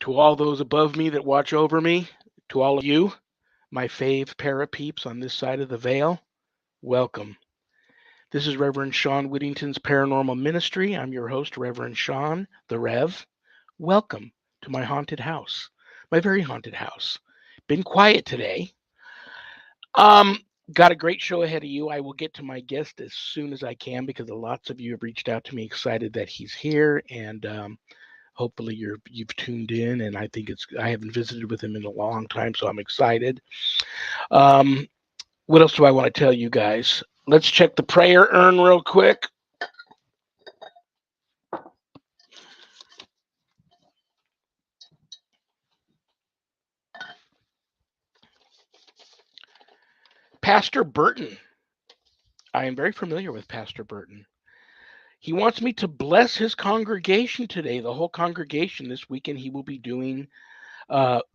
To all those above me that watch over me, to all of you, my fave parapeeps on this side of the veil, welcome. This is Reverend Shawn Whittington's Paranormal Ministry. I'm your host, Reverend Shawn, the Rev. Welcome to my haunted house, my very haunted house. Been quiet today. Um, got a great show ahead of you. I will get to my guest as soon as I can because lots of you have reached out to me excited that he's here, and hopefully you've tuned in. And I haven't visited with him in a long time, so I'm excited. Um, what else do I want to tell you guys? Let's check the prayer urn real quick. Pastor Burton. I am very familiar with Pastor Burton. He wants me to bless his congregation today, the whole congregation. This weekend, he will be doing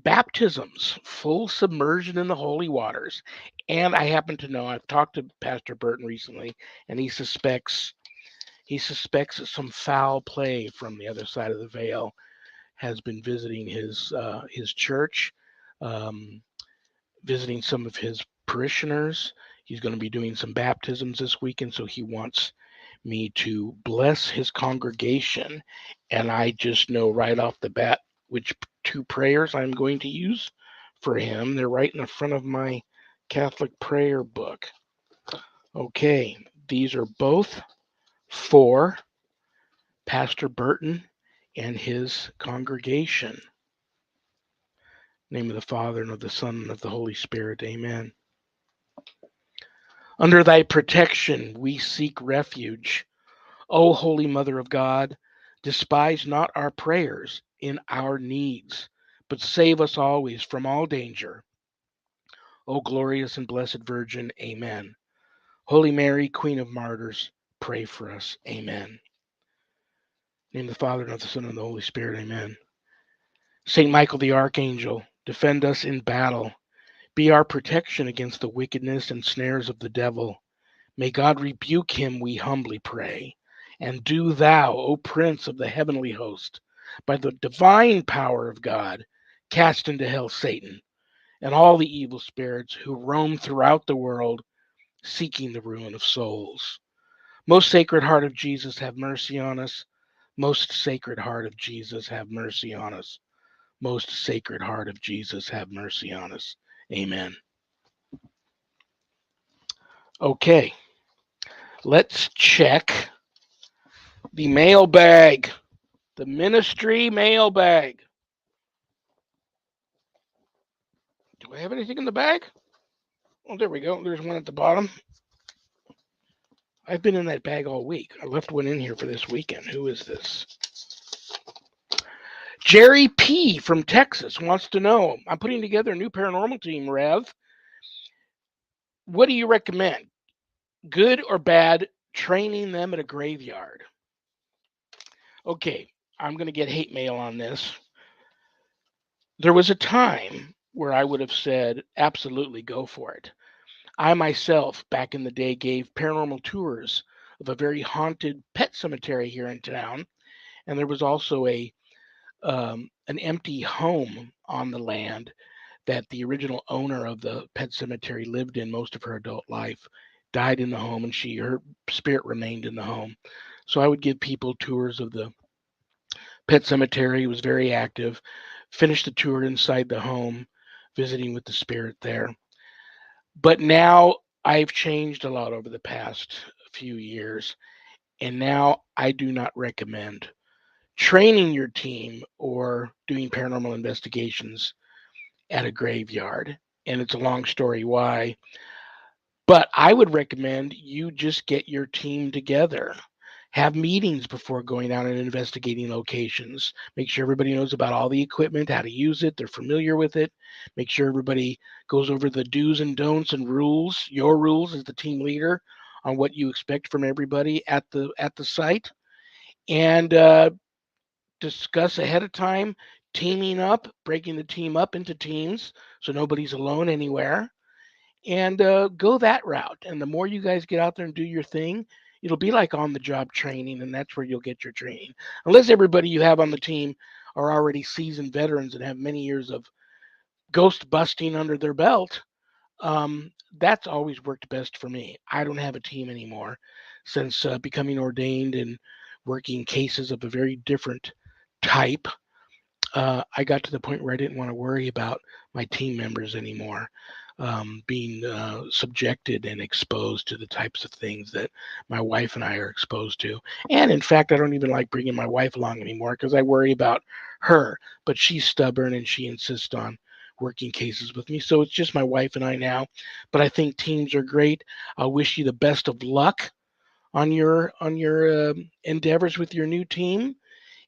baptisms, full submersion in the holy waters. And I happen to know, I've talked to Pastor Burton recently, and he suspects that some foul play from the other side of the veil has been visiting his church, um, visiting some of his parishioners. He's going to be doing some baptisms this weekend, so he wants me to bless his congregation. And I just know right off the bat which two prayers I'm going to use for him. They're right in the front of my Catholic prayer book. Okay, these are both for Pastor Burton and his congregation. In the name of the Father, and of the Son, and of the Holy Spirit. Amen. Under thy protection we seek refuge. O Holy Mother of God, despise not our prayers in our needs, but save us always from all danger. O glorious and blessed Virgin. Amen. Holy Mary, Queen of Martyrs, pray for us. Amen. In the name of the Father, and of the Son, and of the Holy Spirit. Amen. Saint Michael the Archangel, defend us in battle. Be our protection against the wickedness and snares of the devil. May God rebuke him, we humbly pray. And do thou, O Prince of the heavenly host, by the divine power of God, cast into hell Satan and all the evil spirits who roam throughout the world, seeking the ruin of souls. Most Sacred Heart of Jesus, have mercy on us. Most Sacred Heart of Jesus, have mercy on us. Most Sacred Heart of Jesus, have mercy on us. Amen. Okay, let's check the mailbag, the ministry mailbag. Do I have anything in the bag? Oh, there we go. There's one at the bottom. I've been in that bag all week. I left one in here for this weekend. Who is this? Jerry P. from Texas wants to know, I'm putting together a new paranormal team, Rev. What do you recommend? Good or bad training them at a graveyard? Okay, I'm going to get hate mail on this. There was a time where I would have said, absolutely go for it. I myself, back in the day, gave paranormal tours of a very haunted pet cemetery here in town. And there was also an empty home on the land that the original owner of the pet cemetery lived in most of her adult life, died in the home, and her spirit remained in the home. So I would give people tours of the pet cemetery. It was very active. Finished the tour inside the home, visiting with the spirit there. But now I've changed a lot over the past few years, and now I do not recommend training your team or doing paranormal investigations at a graveyard. And it's a long story why. But I would recommend you just get your team together. Have meetings before going out and investigating locations. Make sure everybody knows about all the equipment, how to use it, they're familiar with it. Make sure everybody goes over the do's and don'ts and rules, your rules as the team leader, on what you expect from everybody at the site. And discuss ahead of time, teaming up, breaking the team up into teams so nobody's alone anywhere, and go that route. And the more you guys get out there and do your thing, it'll be like on the job training, and that's where you'll get your training. Unless everybody you have on the team are already seasoned veterans and have many years of ghost busting under their belt, that's always worked best for me. I don't have a team anymore since becoming ordained and working cases of a very different type. I got to the point where I didn't want to worry about my team members anymore being subjected and exposed to the types of things that my wife and I are exposed to. And in fact, I don't even like bringing my wife along anymore because I worry about her. But she's stubborn and she insists on working cases with me. So it's just my wife and I now. But I think teams are great. I wish you the best of luck on your endeavors with your new team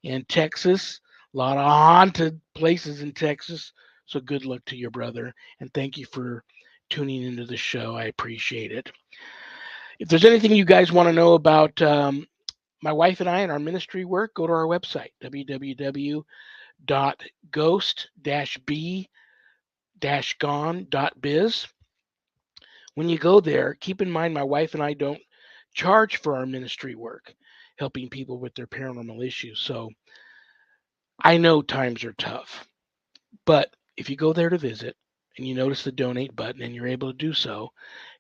in Texas. A lot of haunted places in Texas. So good luck to your brother. And thank you for tuning into the show. I appreciate it. If there's anything you guys want to know about my wife and I and our ministry work, go to our website, www.ghost-b-gone.biz. When you go there, keep in mind my wife and I don't charge for our ministry work, helping people with their paranormal issues. So I know times are tough, but if you go there to visit and you notice the donate button and you're able to do so,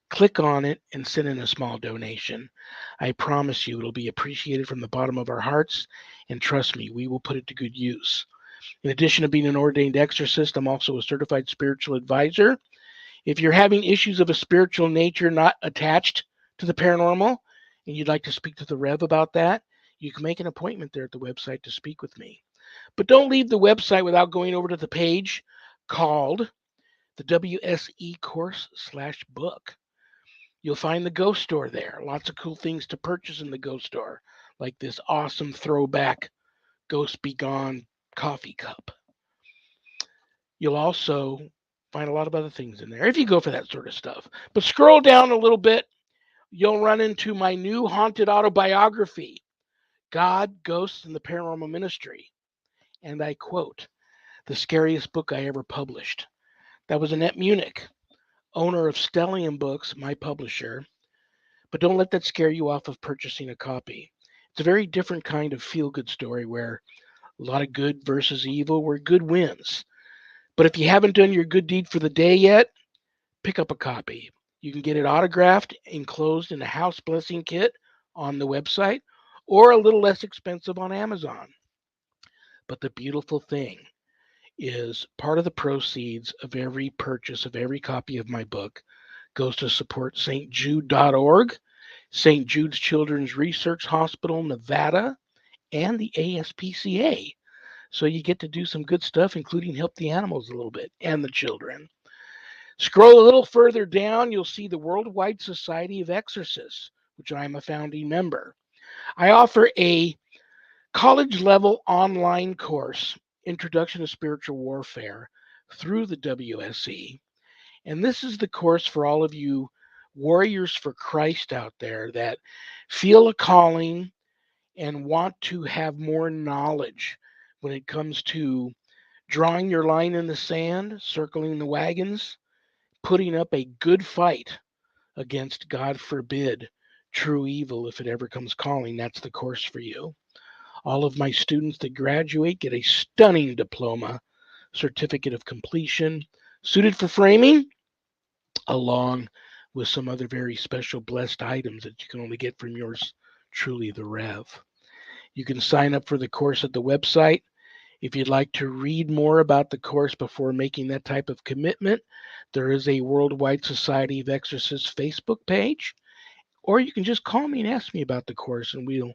click on it and send in a small donation. I promise you it'll be appreciated from the bottom of our hearts, and trust me, we will put it to good use. In addition to being an ordained exorcist, I'm also a certified spiritual advisor. If you're having issues of a spiritual nature not attached to the paranormal and you'd like to speak to the Rev about that, you can make an appointment there at the website to speak with me. But don't leave the website without going over to the page called the WSE course/book. You'll find the Ghost Store there. Lots of cool things to purchase in the Ghost Store, like this awesome throwback Ghost Be Gone coffee cup. You'll also find a lot of other things in there if you go for that sort of stuff. But scroll down a little bit, you'll run into my new haunted autobiography, God, Ghosts, and the Paranormal Ministry. And I quote, the scariest book I ever published. That was Annette Munich, owner of Stellium Books, my publisher. But don't let that scare you off of purchasing a copy. It's a very different kind of feel-good story where a lot of good versus evil, where good wins. But if you haven't done your good deed for the day yet, pick up a copy. You can get it autographed, enclosed in a house blessing kit on the website, or a little less expensive on Amazon. But the beautiful thing is part of the proceeds of every purchase of every copy of my book goes to support stjude.org, St. Jude's Children's Research Hospital, Nevada, and the ASPCA. So you get to do some good stuff, including help the animals a little bit and the children. Scroll a little further down, you'll see the Worldwide Society of Exorcists, which I am a founding member. I offer a college-level online course, Introduction to Spiritual Warfare, through the WSE. And this is the course for all of you warriors for Christ out there that feel a calling and want to have more knowledge when it comes to drawing your line in the sand, circling the wagons, putting up a good fight against, God forbid, true evil if it ever comes calling. That's the course for you. All of my students that graduate get a stunning diploma, certificate of completion, suited for framing, along with some other very special blessed items that you can only get from yours truly, the Rev. You can sign up for the course at the website. If you'd like to read more about the course before making that type of commitment, there is a Worldwide Society of Exorcists Facebook page, or you can just call me and ask me about the course, and we'll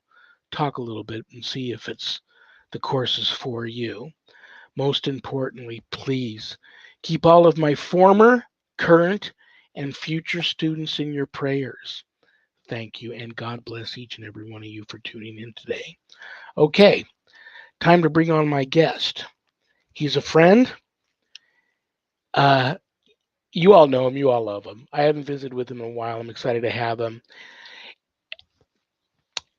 talk a little bit and see if the course is for you. Most importantly, please keep all of my former, current, and future students in your prayers. Thank you, and God bless each and every one of you for tuning in today. Okay, time to bring on my guest. He's a friend. You all know him. You all love him. I haven't visited with him in a while. I'm excited to have him.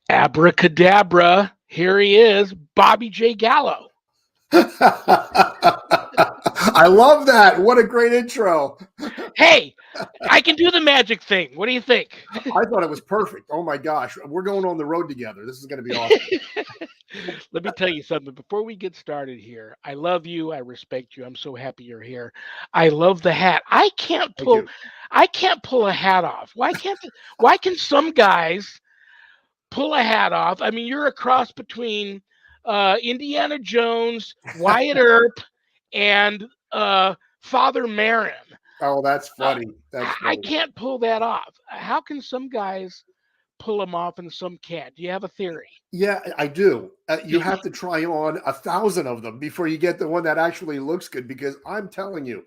Abracadabra. Here he is, Bobby J. Gallo. I love that. What a great intro. Hey, I can do the magic thing. What do you think? I thought it was perfect. Oh my gosh. We're going on the road together. This is going to be awesome. Let me tell you something before we get started here. I love you. I respect you. I'm so happy you're here. I love the hat. Thank you. I can't pull a hat off. Why can some guys pull a hat off? I mean, you're a cross between Indiana Jones, Wyatt Earp, and Father Marin. Oh, that's Uh, funny. That's I funny. can't pull that off. How can some guys pull them off and some can't? Do you have a theory? Yeah, I do. You have to try on 1,000 of them before you get the one that actually looks good. Because I'm telling you,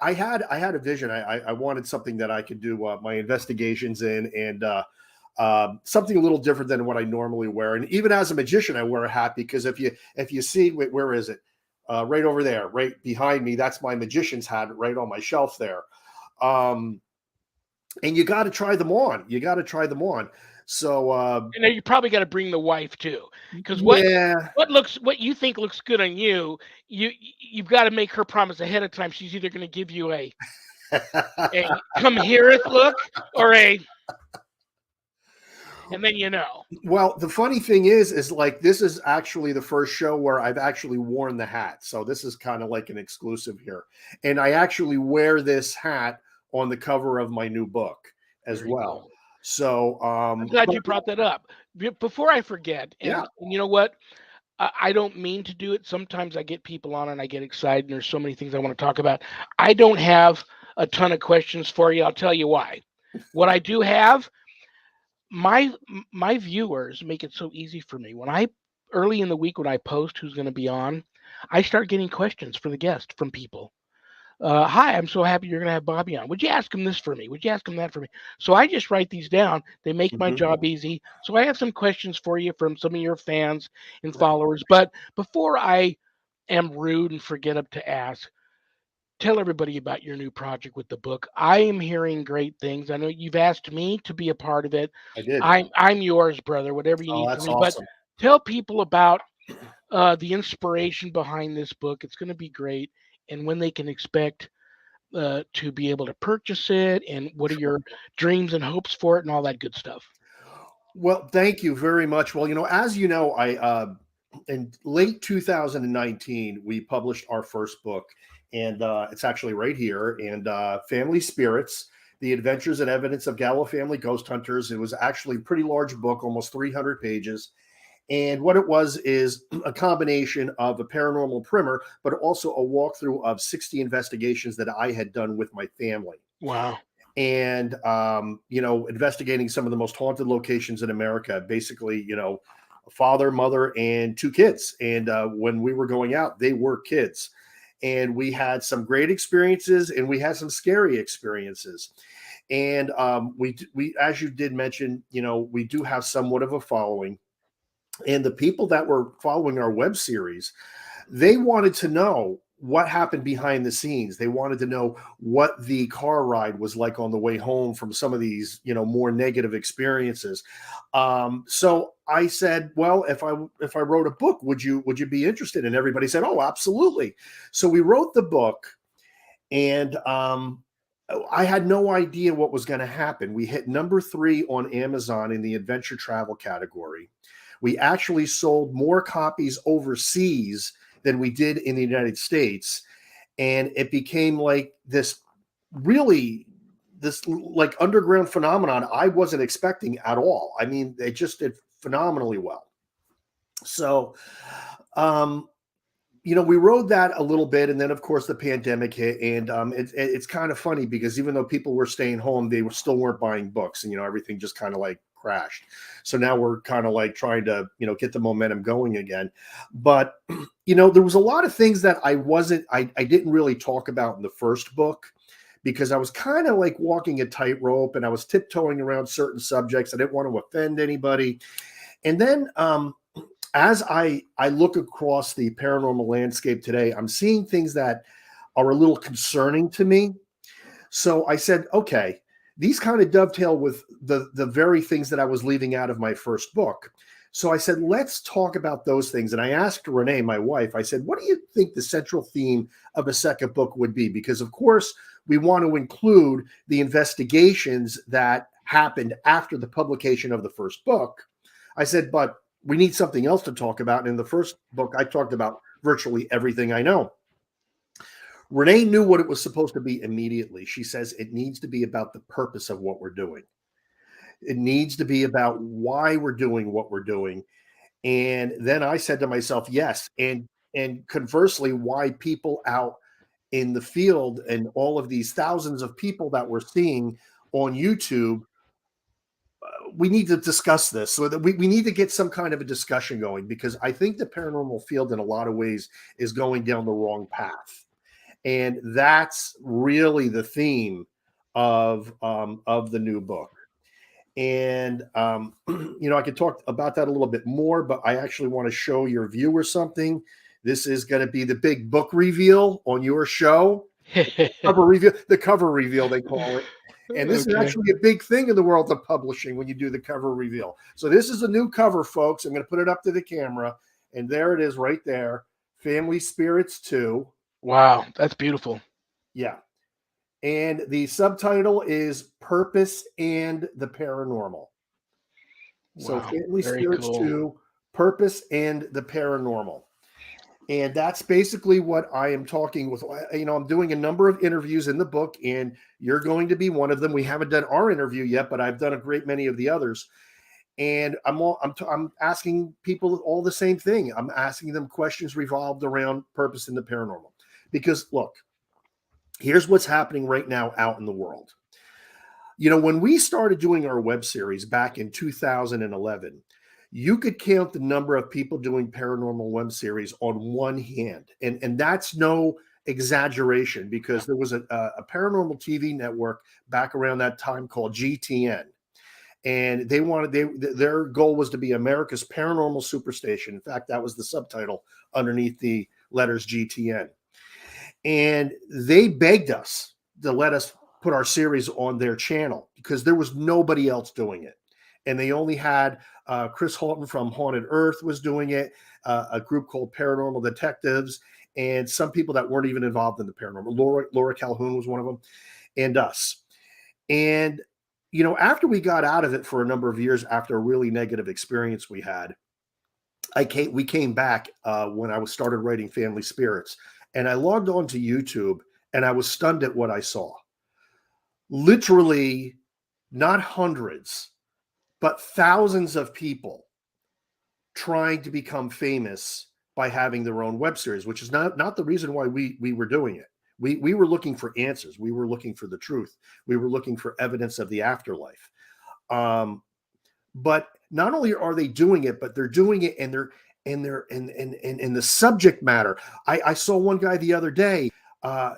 I had a vision. I wanted something that I could do my investigations in, and something a little different than what I normally wear. And even as a magician, I wear a hat because if you see, where is it? Right over there, right behind me. That's my magician's hat, right on my shelf there. And you got to try them on. You got to try them on. So You probably got to bring the wife too, because yeah. what you think looks good on you've got to make her promise ahead of time. She's either going to give you a come heareth look or and then Well, the funny thing is like this is actually the first show where I've actually worn the hat. So this is kind of like an exclusive here. And I actually wear this hat on the cover of my new book as Very well. cool. So I'm glad you brought that up. Before I forget, yeah. and you know what? I don't mean to do it. Sometimes I get people on and I get excited, and there's so many things I want to talk about. I don't have a ton of questions for you. I'll tell you why. What I do have, my viewers make it so easy for me. Early in the week when I post who's going to be on, I start getting questions for the guest from people. Hi, I'm so happy you're going to have Bobby on. Would you ask him this for me? Would you ask him that for me? So I just write these down. They make my job easy. So I have some questions for you from some of your fans and followers. But before I am rude and forget up to ask, tell everybody about your new project with the book. I am hearing great things. I know you've asked me to be a part of it. I did. I'm yours, brother. Whatever you Oh, need from that's me. But awesome. tell people about the inspiration behind this book. It's going to be great, and when they can expect to be able to purchase it, and what are your dreams and hopes for it, and all that good stuff. Well, thank you very much. Well, as you know, I in late 2019 we published our first book, and it's actually right here. And Family Spirits: The Adventures and Evidence of Gallo Family Ghost Hunters. It was actually a pretty large book, almost 300 pages. And what it was is a combination of a paranormal primer, but also a walkthrough of 60 investigations that I had done with my family. Wow. And investigating some of the most haunted locations in America. Basically, a father, mother, and two kids. And when we were going out, they were kids. And we had some great experiences, and we had some scary experiences. And we, as you did mention, we do have somewhat of a following. And the people that were following our web series, they wanted to know what happened behind the scenes. They wanted to know what the car ride was like on the way home from some of these, more negative experiences. So I said, well, if I wrote a book, would you be interested? And everybody said, oh, absolutely. So we wrote the book, and I had no idea what was going to happen. We hit number 3 on Amazon in the adventure travel category. We actually sold more copies overseas than we did in the United States. And it became like this like underground phenomenon I wasn't expecting at all. I mean, they just did phenomenally well. So, we rode that a little bit, and then of course the pandemic hit, and it's kind of funny because even though people were staying home, they still weren't buying books, and everything just kind of like crashed. So now we're kind of like trying to get the momentum going again. But there was a lot of things that I didn't really talk about in the first book, because I was kind of like walking a tightrope, and I was tiptoeing around certain subjects. I didn't want to offend anybody. And then as I look across the paranormal landscape today, I'm seeing things that are a little concerning to me. So I said, okay, these kind of dovetail with the very things that I was leaving out of my first book. So I said, let's talk about those things. And I asked Renee, my wife, I said, what do you think the central theme of a second book would be? Because, of course, we want to include the investigations that happened after the publication of the first book. I said, but we need something else to talk about. And in the first book, I talked about virtually everything I know. Renee knew what it was supposed to be immediately. She says it needs to be about the purpose of what we're doing. It needs to be about why we're doing what we're doing. And then I said to myself, yes. And conversely, why people out in the field and all of these thousands of people that we're seeing on YouTube, we need to discuss this. So that we need to get some kind of a discussion going, because I think the paranormal field in a lot of ways is going down the wrong path. And that's really the theme of the new book. And, I could talk about that a little bit more, but I actually want to show your viewers something. This is going to be the big book reveal on your show. The cover reveal, they call it. And this is actually a big thing in the world of publishing when you do the cover reveal. So this is a new cover, folks. I'm going to put it up to the camera. And there it is right there. Family Spirits 2. Wow, that's beautiful. Yeah. And the subtitle is Purpose and the Paranormal. So Wow, Family very Spirits cool. 2, Purpose and the Paranormal. And that's basically what I am talking with. I'm doing a number of interviews in the book, and you're going to be one of them. We haven't done our interview yet, but I've done a great many of the others. And I'm asking people all the same thing. I'm asking them questions revolved around purpose and the paranormal. Because look, here's what's happening right now out in the world. When we started doing our web series back in 2011, you could count the number of people doing paranormal web series on one hand. And that's no exaggeration, because there was a paranormal TV network back around that time called GTN. And their goal was to be America's paranormal superstation. In fact, that was the subtitle underneath the letters GTN. And they begged us to let us put our series on their channel, because there was nobody else doing it. And they only had Chris Halton from Haunted Earth was doing it, a group called Paranormal Detectives, and some people that weren't even involved in the paranormal. Laura Calhoun was one of them, and us. And, after we got out of it for a number of years, after a really negative experience we had, we came back when I started writing Family Spirits. And I logged on to YouTube, and I was stunned at what I saw. Literally, not hundreds, but thousands of people trying to become famous by having their own web series, which is not the reason why we were doing it. We were looking for answers. We were looking for the truth. We were looking for evidence of the afterlife. But not only are they doing it, but they're doing it and they're in the subject matter. I saw one guy the other day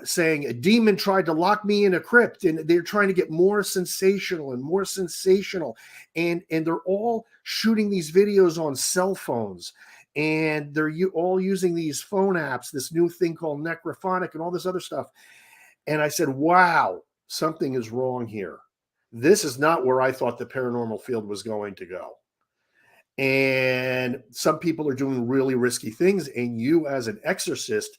saying a demon tried to lock me in a crypt, and they're trying to get more sensational and more sensational. And they're all shooting these videos on cell phones, and they're all using these phone apps, this new thing called Necrophonic and all this other stuff. And I said, wow, something is wrong here. This is not where I thought the paranormal field was going to go. And some people are doing really risky things. And you, as an exorcist,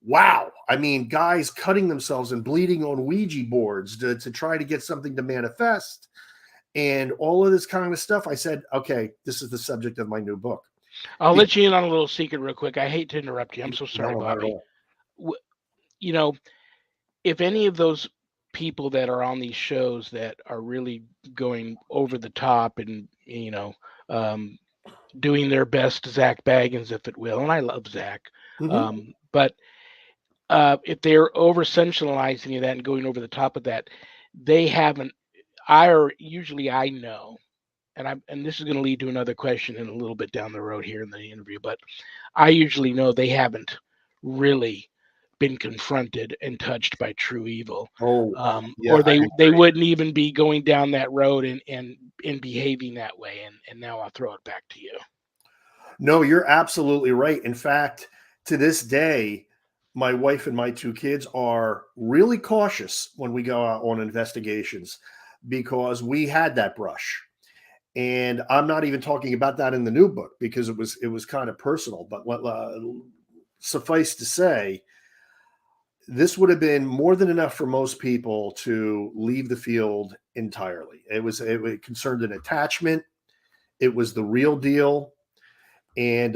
wow. I mean, guys cutting themselves and bleeding on Ouija boards to try to get something to manifest and all of this kind of stuff. I said, okay, this is the subject of my new book. I'll let you in on a little secret real quick. I hate to interrupt you. I'm so sorry, Bobby. If any of those people that are on these shows that are really going over the top and, doing their best Zach Baggins, if it will, and I love Zach, but if they're over sensationalizing that and going over the top of that, they haven't. I know, and this is going to lead to another question in a little bit down the road here in the interview, but I usually know they haven't really been confronted and touched by true evil, or they wouldn't even be going down that road and behaving that way. And now I'll throw it back to you. No, you're absolutely right. In fact, to this day, my wife and my two kids are really cautious when we go out on investigations, because we had that brush. And I'm not even talking about that in the new book because it was kind of personal. But suffice to say, this would have been more than enough for most people to leave the field entirely. It concerned an attachment. It was the real deal, and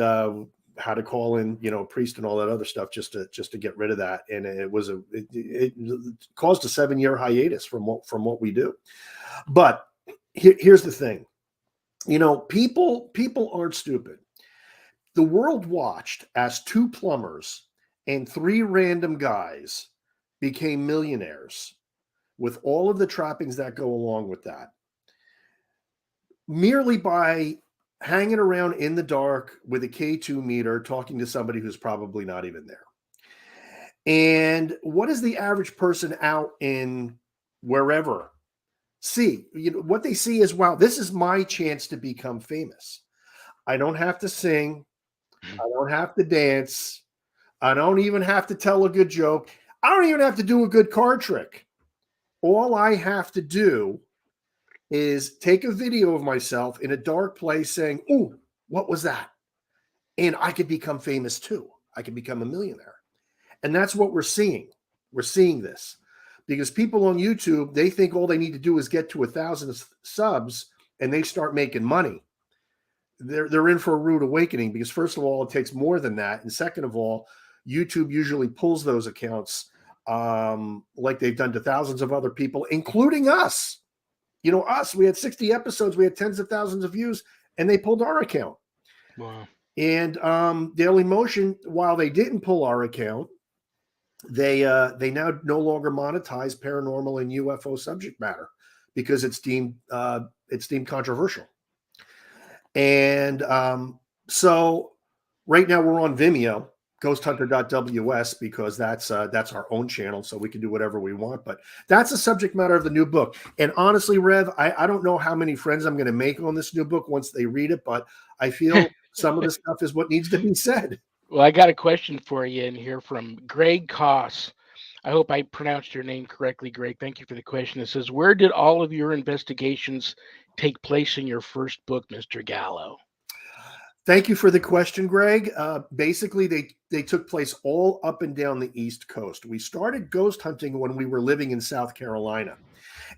how to call in, a priest and all that other stuff just to get rid of that. And it caused a 7-year hiatus from what we do. But here's the thing, people aren't stupid. The world watched as 2 plumbers and 3 random guys became millionaires with all of the trappings that go along with that, merely by hanging around in the dark with a K2 meter, talking to somebody who's probably not even there. And what is the average person out in wherever see? What they see is, wow, this is my chance to become famous. I don't have to sing. I don't have to dance. I don't even have to tell a good joke. I don't even have to do a good card trick. All I have to do is take a video of myself in a dark place saying, "Ooh, what was that?" And I could become famous too. I could become a millionaire. And that's what we're seeing. We're seeing this because people on YouTube, they think all they need to do is get to 1,000 subs and they start making money. They're in for a rude awakening because, first of all, it takes more than that. And second of all, YouTube usually pulls those accounts like they've done to thousands of other people, including us. Us, we had 60 episodes, we had tens of thousands of views, and they pulled our account. Wow. And Daily Motion, while they didn't pull our account, they now no longer monetize paranormal and UFO subject matter because it's deemed controversial. And so right now we're on Vimeo, ghosthunter.ws, because that's our own channel, so we can do whatever we want. But that's the subject matter of the new book. And honestly, Rev, I don't know how many friends I'm going to make on this new book once they read it, but I feel some of the stuff is what needs to be said. Well, I got a question for you in here from Greg Koss. I hope I pronounced your name correctly, Greg. Thank you for the question. It says, where did all of your investigations take place in your first book, Mr. Gallo? Thank you for the question, Greg. Basically, they took place all up and down the East Coast. We started ghost hunting when we were living in South Carolina.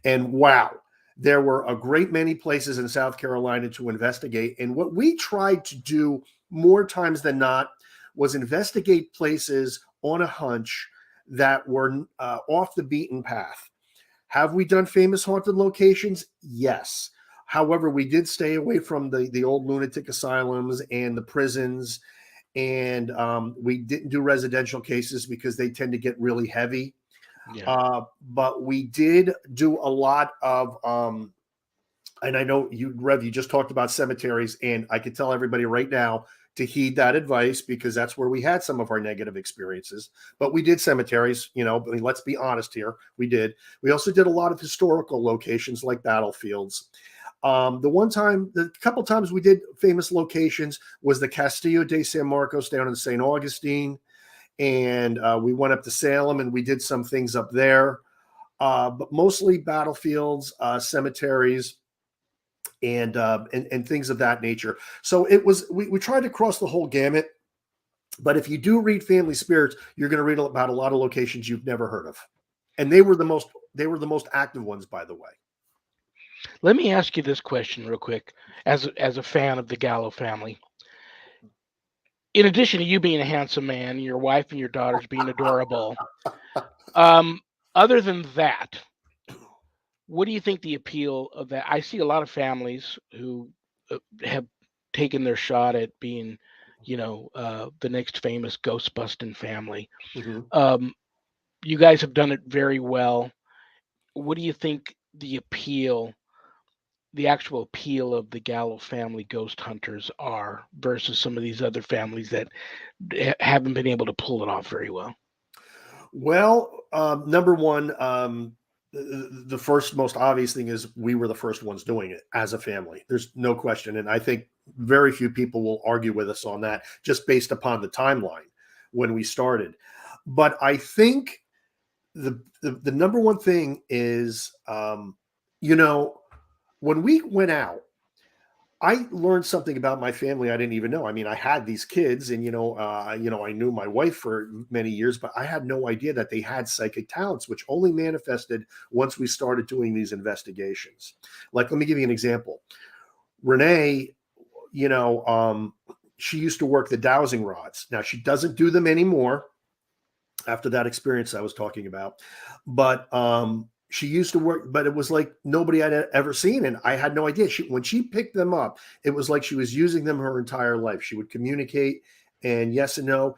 And wow, there were a great many places in South Carolina to investigate. And what we tried to do more times than not was investigate places on a hunch that were off the beaten path. Have we done famous haunted locations? Yes. However, we did stay away from the old lunatic asylums and the prisons, and we didn't do residential cases because they tend to get really heavy. Yeah. But we did do a lot of, and I know you, Rev, you just talked about cemeteries, and I can tell everybody right now to heed that advice because that's where we had some of our negative experiences. But we did cemeteries, let's be honest here. We did. We also did a lot of historical locations like battlefields. The couple times we did famous locations was the Castillo de San Marcos down in St. Augustine. And we went up to Salem and we did some things up there, but mostly battlefields, cemeteries, and things of that nature. So it was, we tried to cross the whole gamut. But if you do read Family Spirits, you're going to read about a lot of locations you've never heard of. And they were the most active ones, by the way. Let me ask you this question real quick, as a fan of the Gallo family. In addition to you being a handsome man, your wife and your daughters being adorable, other than that, what do you think the appeal of that? I see a lot of families who have taken their shot at being, the next famous ghost busting family. Mm-hmm. You guys have done it very well. What do you think the actual appeal of the Gallo family ghost hunters are versus some of these other families that haven't been able to pull it off very well? Well, number one, the first most obvious thing is we were the first ones doing it as a family. There's no question. And I think very few people will argue with us on that just based upon the timeline when we started. But I think the number one thing is, when we went out, I learned something about my family I didn't even know. I mean, I had these kids, and I knew my wife for many years, but I had no idea that they had psychic talents, which only manifested once we started doing these investigations. Like, let me give you an example. Renee, you know, she used to work the dowsing rods. Now she doesn't do them anymore after that experience I was talking about, but she used to work, but it was like nobody I'd ever seen. And I had no idea. When she picked them up, it was like she was using them her entire life. She would communicate and yes and no,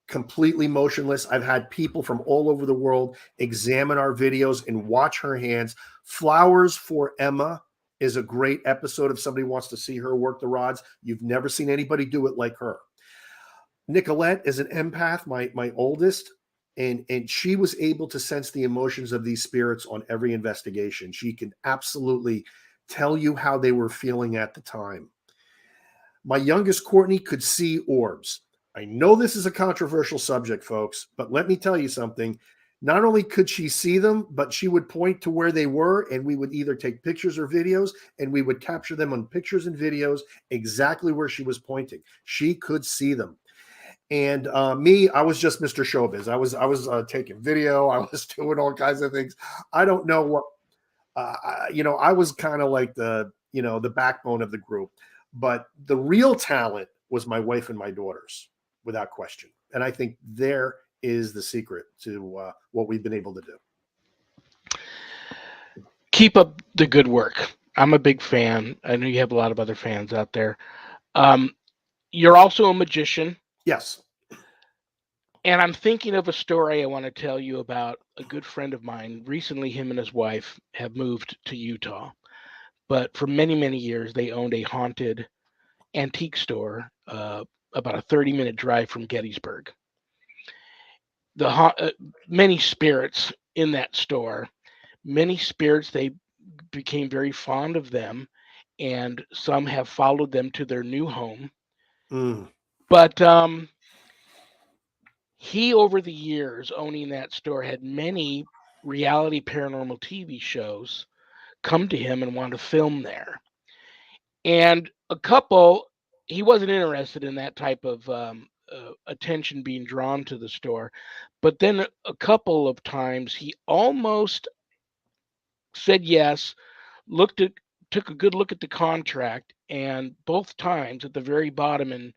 completely motionless. I've had people from all over the world examine our videos and watch her hands. Flowers for Emma is a great episode if somebody wants to see her work the rods. You've never seen anybody do it like her. Nicolette is an empath, my oldest, and she was able to sense the emotions of these spirits on every investigation. She can absolutely tell you how they were feeling at the time. My youngest, Courtney, could see orbs. I know this is a controversial subject, folks, but let me tell you something. Not only could she see them, but she would point to where they were, and we would either take pictures or videos, and we would capture them on pictures and videos exactly where she was pointing. She could see them. And me, I was just Mr. Showbiz. I was taking video. I was doing all kinds of things. I don't know what, I was kind of like the backbone of the group. But the real talent was my wife and my daughters, without question. And I think there is the secret to what we've been able to do. Keep up the good work. I'm a big fan. I know you have a lot of other fans out there. Um, you're also a magician. Yes. And I'm thinking of a story I want to tell you about a good friend of mine. Recently, him and his wife have moved to Utah, but for many, many years, they owned a haunted antique store about a 30-minute drive from Gettysburg. Many spirits in that store, many spirits, they became very fond of them, and some have followed them to their new home. Mm. But he, over the years owning that store, had many reality paranormal TV shows come to him and want to film there. And a couple, he wasn't interested in that type of attention being drawn to the store. But then a couple of times he almost said yes, looked at, took a good look at the contract, and both times at the very bottom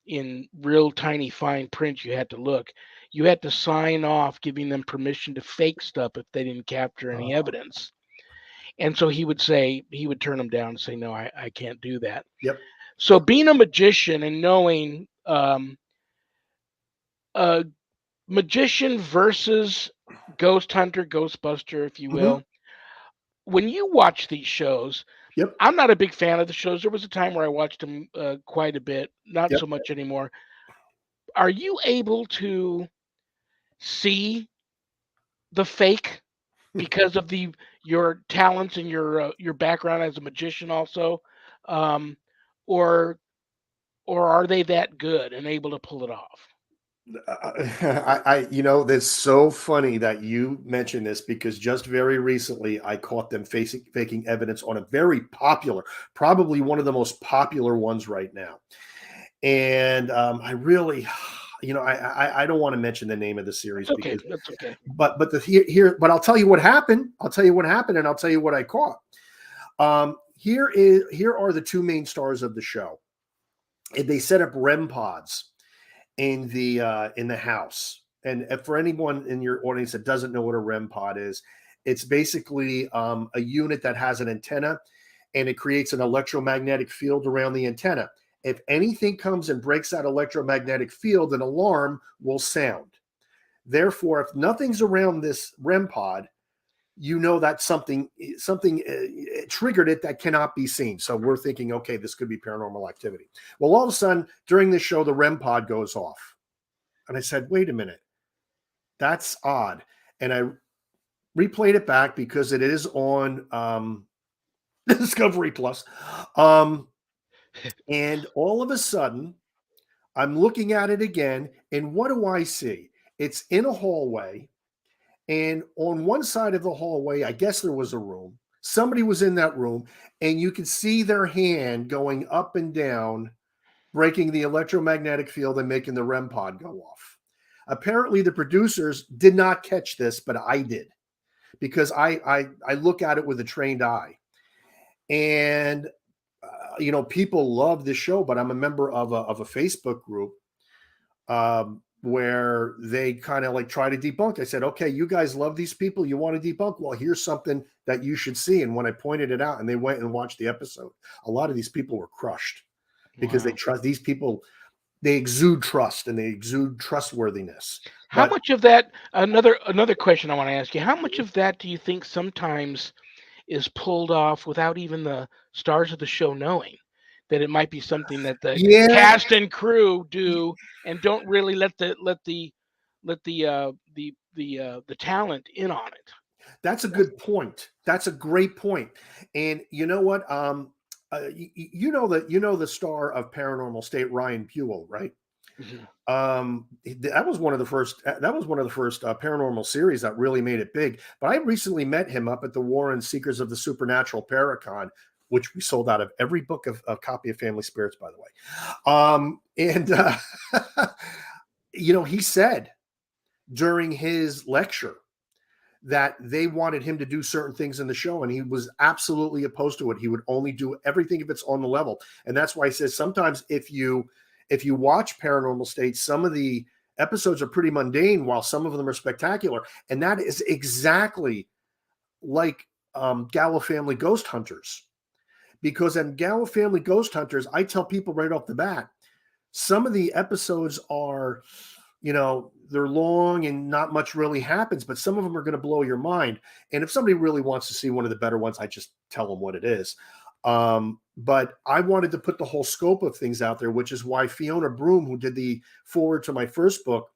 in real tiny fine print you had to look. You had to sign off giving them permission to fake stuff if they didn't capture any evidence. And so he would turn them down and say, no, I can't do that. Yep. So being a magician and knowing a magician versus ghost hunter, ghostbuster, if you Mm-hmm. will, when you watch these shows, Yep. I'm not a big fan of the shows. There was a time where I watched them quite a bit, not Yep. so much anymore. Are you able to see the fake because of the your talents and your background as a magician also, um, or are they that good and able to pull it off? That's so funny that you mentioned this because just very recently I caught them faking evidence on a very popular, probably one of the most popular ones right now. And I really, I don't want to mention the name of the series That's okay. because, That's okay. but I'll tell you what happened. I'll tell you what happened, and I'll tell you what I caught. Here are the two main stars of the show, and they set up Rem pods in the house. And for anyone in your audience that doesn't know what a Rem pod is, it's basically a unit that has an antenna, and it creates an electromagnetic field around the antenna. If anything comes and breaks that electromagnetic field, an alarm will sound. Therefore, if nothing's around this Rem pod, you know that something triggered it that cannot be seen. So we're thinking, okay, this could be paranormal activity. Well, all of a sudden during this show, the Rem pod goes off, and I said, wait a minute, that's odd. And I replayed it back because it is on Discovery Plus. And all of a sudden, I'm looking at it again, and what do I see? It's in a hallway. And on one side of the hallway, I guess there was a room. Somebody was in that room, and you could see their hand going up and down, breaking the electromagnetic field and making the REM pod go off. Apparently, the producers did not catch this, but I did, because I look at it with a trained eye. And people love this show, but I'm a member of a Facebook group where they kind of like try to debunk. I said, okay, you guys love these people. You want to debunk? Well, here's something that you should see. And when I pointed it out and they went and watched the episode, a lot of these people were crushed because they trust these people. They exude trust and they exude trustworthiness. How much of that, another question I want to ask you, how much of that do you think sometimes is pulled off without even the stars of the show knowing that it might be something that the cast and crew do, and don't really let the talent in on it? That's a good point. That's a great point. And you know what? You know the star of Paranormal State, Ryan Buell, right? Mm-hmm. That was one of the first paranormal series that really made it big. But I recently met him up at the Warren Seekers of the Supernatural Paracon, which we sold out of every book of a copy of Family Spirits, by the way. He said during his lecture that they wanted him to do certain things in the show, and he was absolutely opposed to it. He would only do everything if it's on the level. And that's why he says sometimes if you watch Paranormal State, some of the episodes are pretty mundane while some of them are spectacular. And that is exactly like Gallo Family Ghost Hunters. Because in Gallo Family Ghost Hunters, I tell people right off the bat, some of the episodes are, they're long and not much really happens, but some of them are going to blow your mind. And if somebody really wants to see one of the better ones, I just tell them what it is. But I wanted to put the whole scope of things out there, which is why Fiona Broom, who did the foreword to my first book,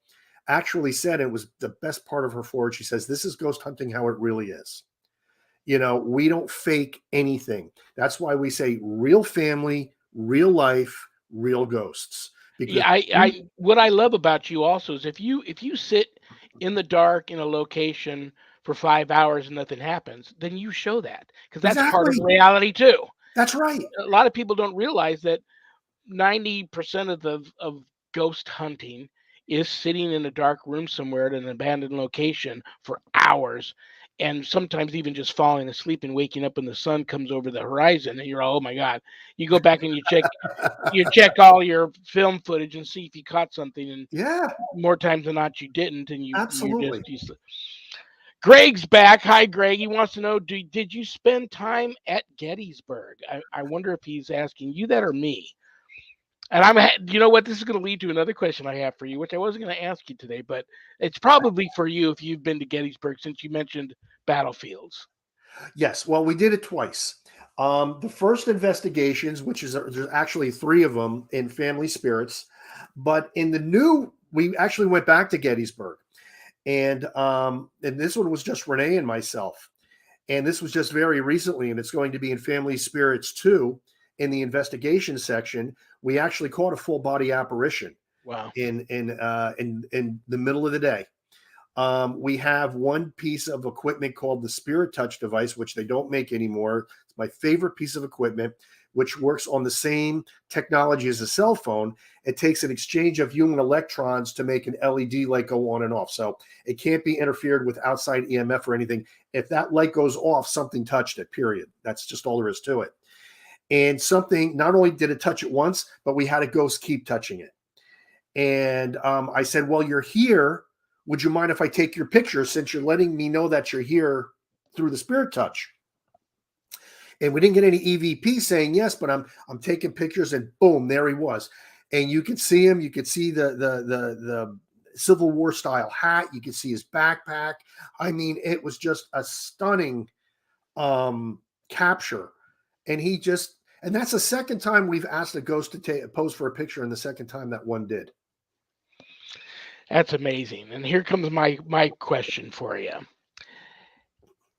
actually said, it was the best part of her foreword. She says, this is ghost hunting how it really is. We don't fake anything. That's why we say real family, real life, real ghosts. Because what I love about you also is if you sit in the dark in a location for 5 hours and nothing happens, then you show that, because that's part of reality too. That's right. A lot of people don't realize that 90% of ghost hunting is sitting in a dark room somewhere at an abandoned location for hours, and sometimes even just falling asleep and waking up when the sun comes over the horizon, and you're all, oh my God. You go back and you check all your film footage and see if you caught something, and more times than not you didn't, and absolutely. Greg's back. Hi, Greg. He wants to know, did you spend time at Gettysburg? I wonder if he's asking you that or me. And you know what? This is going to lead to another question I have for you, which I wasn't going to ask you today, but it's probably for you if you've been to Gettysburg, since you mentioned battlefields. Yes. Well, we did it twice. The first investigations, there's actually 3 of them in Family Spirits, but in the new, we actually went back to Gettysburg. And this one was just Renee and myself. And this was just very recently, and it's going to be in Family Spirits 2 in the investigation section. We actually caught a full body apparition. Wow. In the middle of the day. We have one piece of equipment called the Spirit Touch device, which they don't make anymore. It's my favorite piece of equipment, which works on the same technology as a cell phone. It takes an exchange of human electrons to make an LED light go on and off. So it can't be interfered with outside EMF or anything. If that light goes off, something touched it, period. That's just all there is to it. And something, not only did it touch it once, but we had a ghost keep touching it. And I said, well, you're here. Would you mind if I take your picture, since you're letting me know that you're here through the Spirit Touch? And we didn't get any EVP saying yes, but I'm taking pictures, and boom, there he was. And you could see him. You could see the Civil War style hat. You could see his backpack. I mean, it was just a stunning capture. And and that's the second time we've asked a ghost to pose for a picture, and the second time that one did. That's amazing. And here comes my question for you.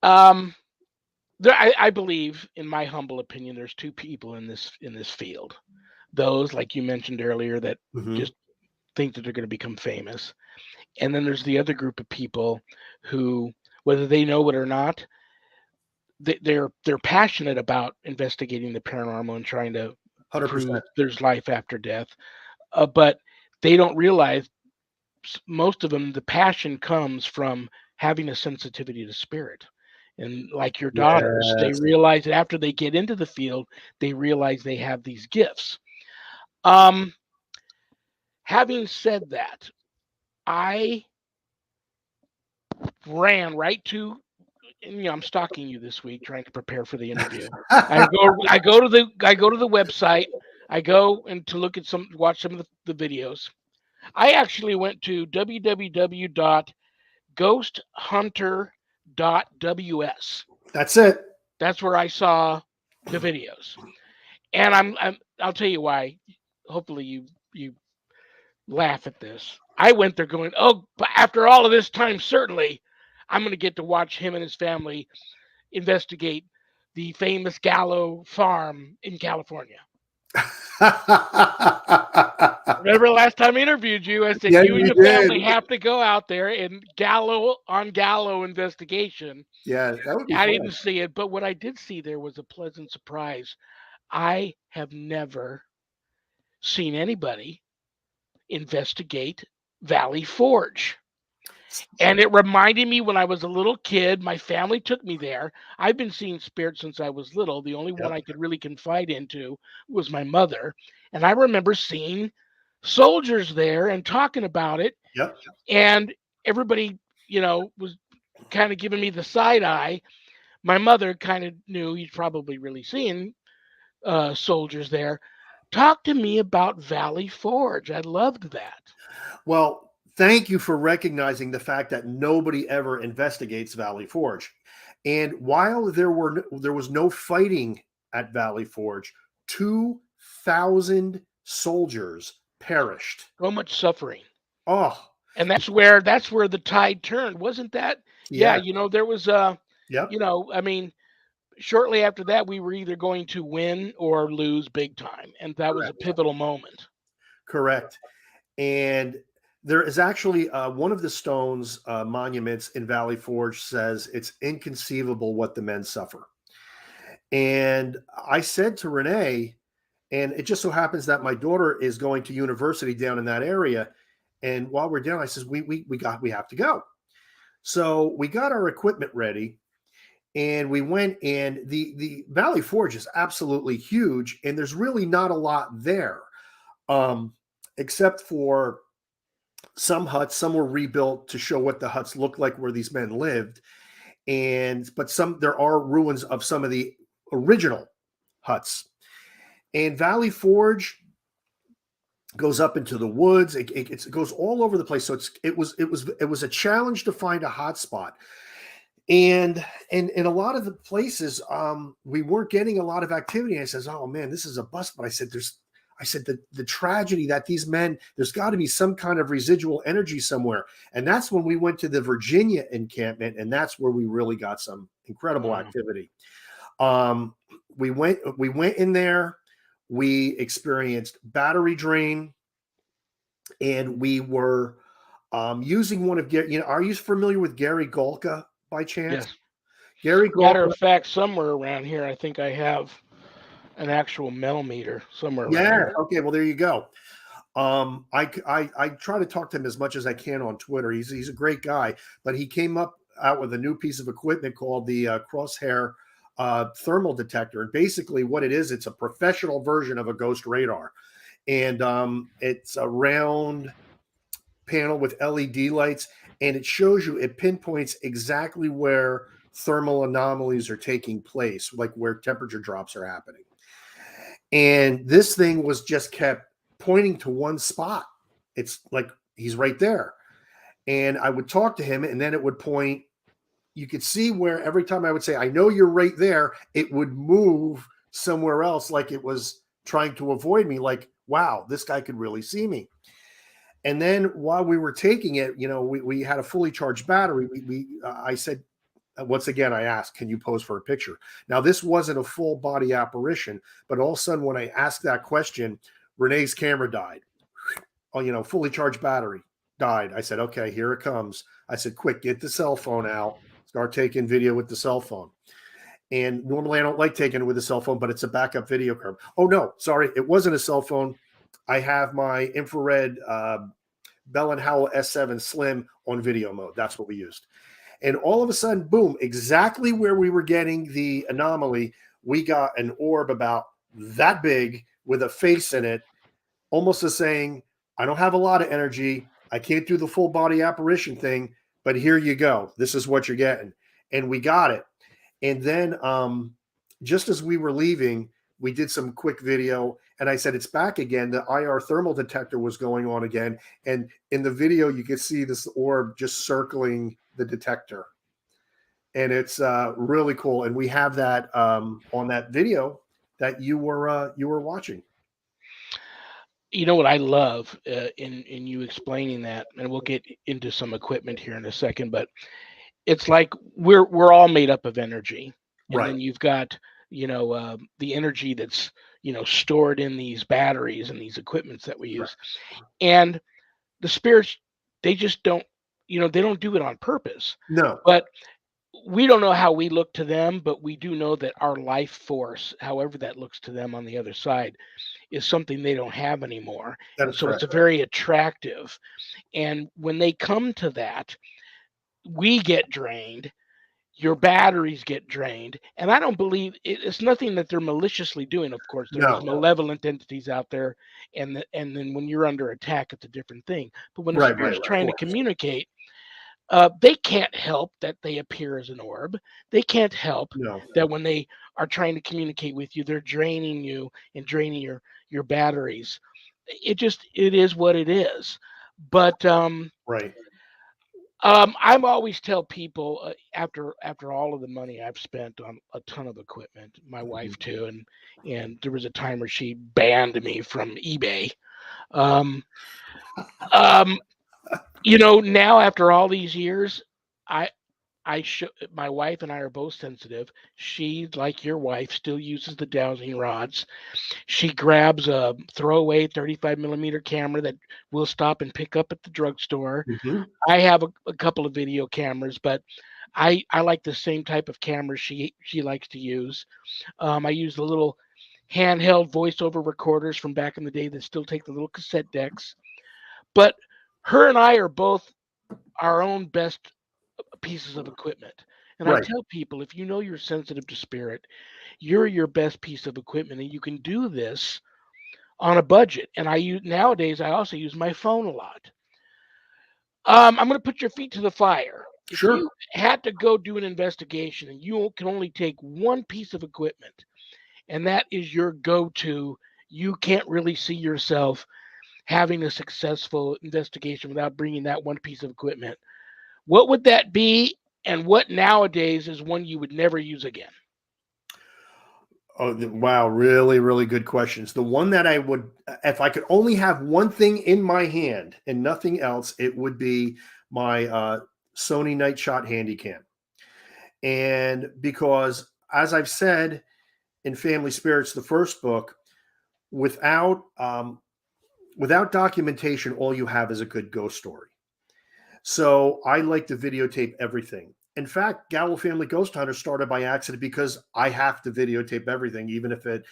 I believe, in my humble opinion, there's 2 people in this field. Those, like you mentioned earlier, that just think that they're going to become famous. And then there's the other group of people who, whether they know it or not, they're passionate about investigating the paranormal and trying to 100%. prove there's life after death, but they don't realize, most of them, the passion comes from having a sensitivity to spirit. And like your daughters, they Yes. realize that after they get into the field, they realize they have these gifts. Um, Having said that, I ran right to, and, I'm stalking you this week, trying to prepare for the interview. I go to the website. I go and to look at watch some of the videos. I actually went to www.ghosthunter.ws. That's it. That's where I saw the videos, and I'll tell you why. Hopefully you laugh at this. I went there going, oh, but after all of this time, certainly I'm going to get to watch him and his family investigate the famous Gallo farm in California. Remember last time I interviewed you, I said Yeah, you and you your did. family have to go out there and Gallo investigation. Yeah, that would be I fun. didn't see it, but what I did see there was a pleasant surprise. I have never seen anybody investigate Valley Forge. And it reminded me when I was a little kid, my family took me there. I've been seeing spirits since I was little. The only one Yep. I could really confide into was my mother. And I remember seeing soldiers there and talking about it. Yep. And everybody, was kind of giving me the side eye. My mother kind of knew he's probably really seeing soldiers there. Talk to me about Valley Forge. I loved that. Well, thank you for recognizing the fact that nobody ever investigates Valley Forge. And while there was no fighting at Valley Forge, 2,000 soldiers perished. So much suffering. Oh, And that's where the tide turned, wasn't that? Yeah, yeah. there was Yep. I mean, shortly after that we were either going to win or lose big time, and that was a Correct. pivotal moment. Correct. And there is actually one of the stones monuments in Valley Forge says it's inconceivable what the men suffer. And I said to Renee, and it just so happens that my daughter is going to university down in that area. And while we're down, I says, we have to go. So we got our equipment ready and we went, and the Valley Forge is absolutely huge. And there's really not a lot there. Except for some huts. Some were rebuilt to show what the huts looked like where these men lived. But there are ruins of some of the original huts. And Valley Forge goes up into the woods. It goes all over the place. So it was a challenge to find a hot spot. And in a lot of the places, we weren't getting a lot of activity. And I says, oh man, this is a bust. But I said, the tragedy that these men, there's got to be some kind of residual energy somewhere. And that's when we went to the Virginia encampment, and that's where we really got some incredible activity. We went in there, we experienced battery drain, and we were using one of Gary. Are you familiar with Gary Golka by chance? Yes. Gary Golka. Matter of fact, somewhere around here, I think I have an actual meter somewhere around here. Okay, well there you go. I try to talk to him as much as I can on Twitter. He's a great guy, but he came out with a new piece of equipment called the Crosshair thermal detector. And basically what it is, it's a professional version of a ghost radar. And it's a round panel with LED lights, and it shows you, it pinpoints exactly where thermal anomalies are taking place, like where temperature drops are happening. And this thing was just kept pointing to one spot. It's like he's right there. And I would talk to him, and then it would point. You could see where every time I would say, I know you're right there, it would move somewhere else, like it was trying to avoid me, like, wow, this guy could really see me. And then while we were taking it, we had a fully charged battery. I said, once again, I asked, can you pose for a picture? Now, this wasn't a full body apparition, but all of a sudden when I asked that question, Renee's camera died. Oh, fully charged battery died. I said, okay, here it comes. I said, quick, get the cell phone out, start taking video with the cell phone. And normally I don't like taking it with a cell phone, but it's a backup video camera. Oh no, sorry, it wasn't a cell phone. I have my infrared Bell and Howell S7 Slim on video mode. That's what we used. And all of a sudden, boom, exactly where we were getting the anomaly, we got an orb about that big with a face in it, almost as saying, I don't have a lot of energy. I can't do the full body apparition thing, but here you go. This is what you're getting. And we got it. And then just as we were leaving, we did some quick video, and I said, it's back again. The IR thermal detector was going on again. And in the video, you could see this orb just circling the detector. And it's really cool. And we have that on that video that you were watching. You know what I love in you explaining that, and we'll get into some equipment here in a second, but it's like we're all made up of energy, and Right. then you've got the energy that's stored in these batteries and these equipments that we use, and the spirits, they just don't they don't do it on purpose. No. But we don't know how we look to them, but we do know that our life force, however that looks to them on the other side, is something they don't have anymore. That And is so correct. it's a very attractive. And when they come to that, we get drained, your batteries get drained. And I don't believe it's nothing that they're maliciously doing. Of course, there's No. malevolent entities out there. And then when you're under attack, it's a different thing. But when a Right, spirit's of trying to course. communicate, they can't help that they appear as an orb. They can't help No. that when they are trying to communicate with you, they're draining you and draining your batteries. It is what it is. But Right. I've always tell people after all of the money I've spent on a ton of equipment, my wife too, and there was a time where she banned me from eBay. Um, um, now after all these years, I my wife and I are both sensitive. She, like your wife, still uses the dowsing rods. She grabs a throwaway 35 millimeter camera that we'll stop and pick up at the drugstore. Mm-hmm. I have a couple of video cameras, but I like the same type of camera she likes to use. I use the little handheld voiceover recorders from back in the day that still take the little cassette decks. But her and I are both our own best pieces of equipment. And I Right. tell people, if you know you're sensitive to spirit, you're your best piece of equipment, and you can do this on a budget. And nowadays I also use my phone a lot. I'm going to put your feet to the fire. If Sure. you had to go do an investigation and you can only take one piece of equipment, and that is your go-to, you can't really see yourself having a successful investigation without bringing that one piece of equipment. What would that be, and what nowadays is one you would never use again? Oh, wow. Really, really good questions. The one that I would, if I could only have one thing in my hand and nothing else, it would be my Sony Night Shot Handycam. And because, as I've said in Family Spirits, the first book, without documentation, all you have is a good ghost story. So I like to videotape everything. In fact, Gallo Family Ghost Hunter started by accident because I have to videotape everything, even if it,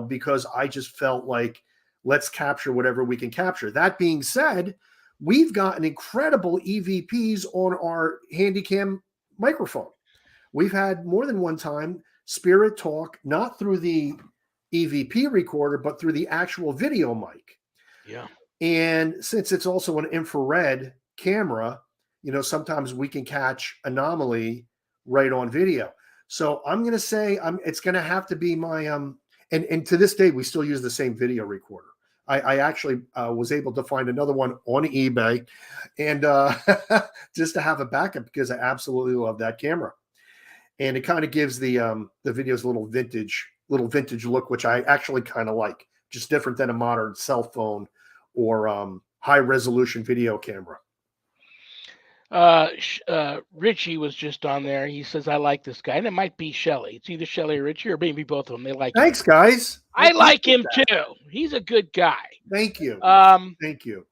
because I just felt like let's capture whatever we can capture. That being said, we've gotten incredible EVPs on our Handycam microphone. We've had more than one time spirit talk, not through the EVP recorder, but through the actual video mic. Yeah. And since it's also an infrared camera, sometimes we can catch anomaly right on video. So I'm going to say it's going to have to be my and to this day we still use the same video recorder. I actually was able to find another one on eBay, and just to have a backup because I absolutely love that camera, and it kind of gives the videos a little vintage look, which I actually kind of like, just different than a modern cell phone or high resolution video camera. Richie was just on there. He says, I like this guy. And it might be Shelly. It's either Shelly or Richie, or maybe both of them. They like Thanks, him. guys. I like him too. He's a good guy. Thank you. Thank you.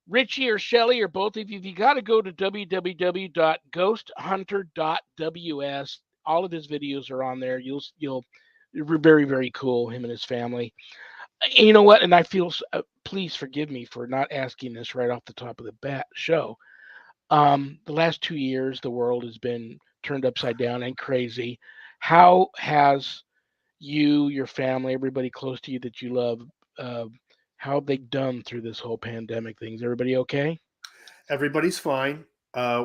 Richie or Shelly or both of you got to go to www.ghosthunter.ws All of his videos are on there. You'll very, very cool, him and his family. And you know what? And I feel, please forgive me for not asking this right off the top of the show. The last 2 years, the world has been turned upside down and crazy. How has you, your family, everybody close to you that you love, uh, how have they done through this whole pandemic thing? Is everybody okay? Everybody's fine.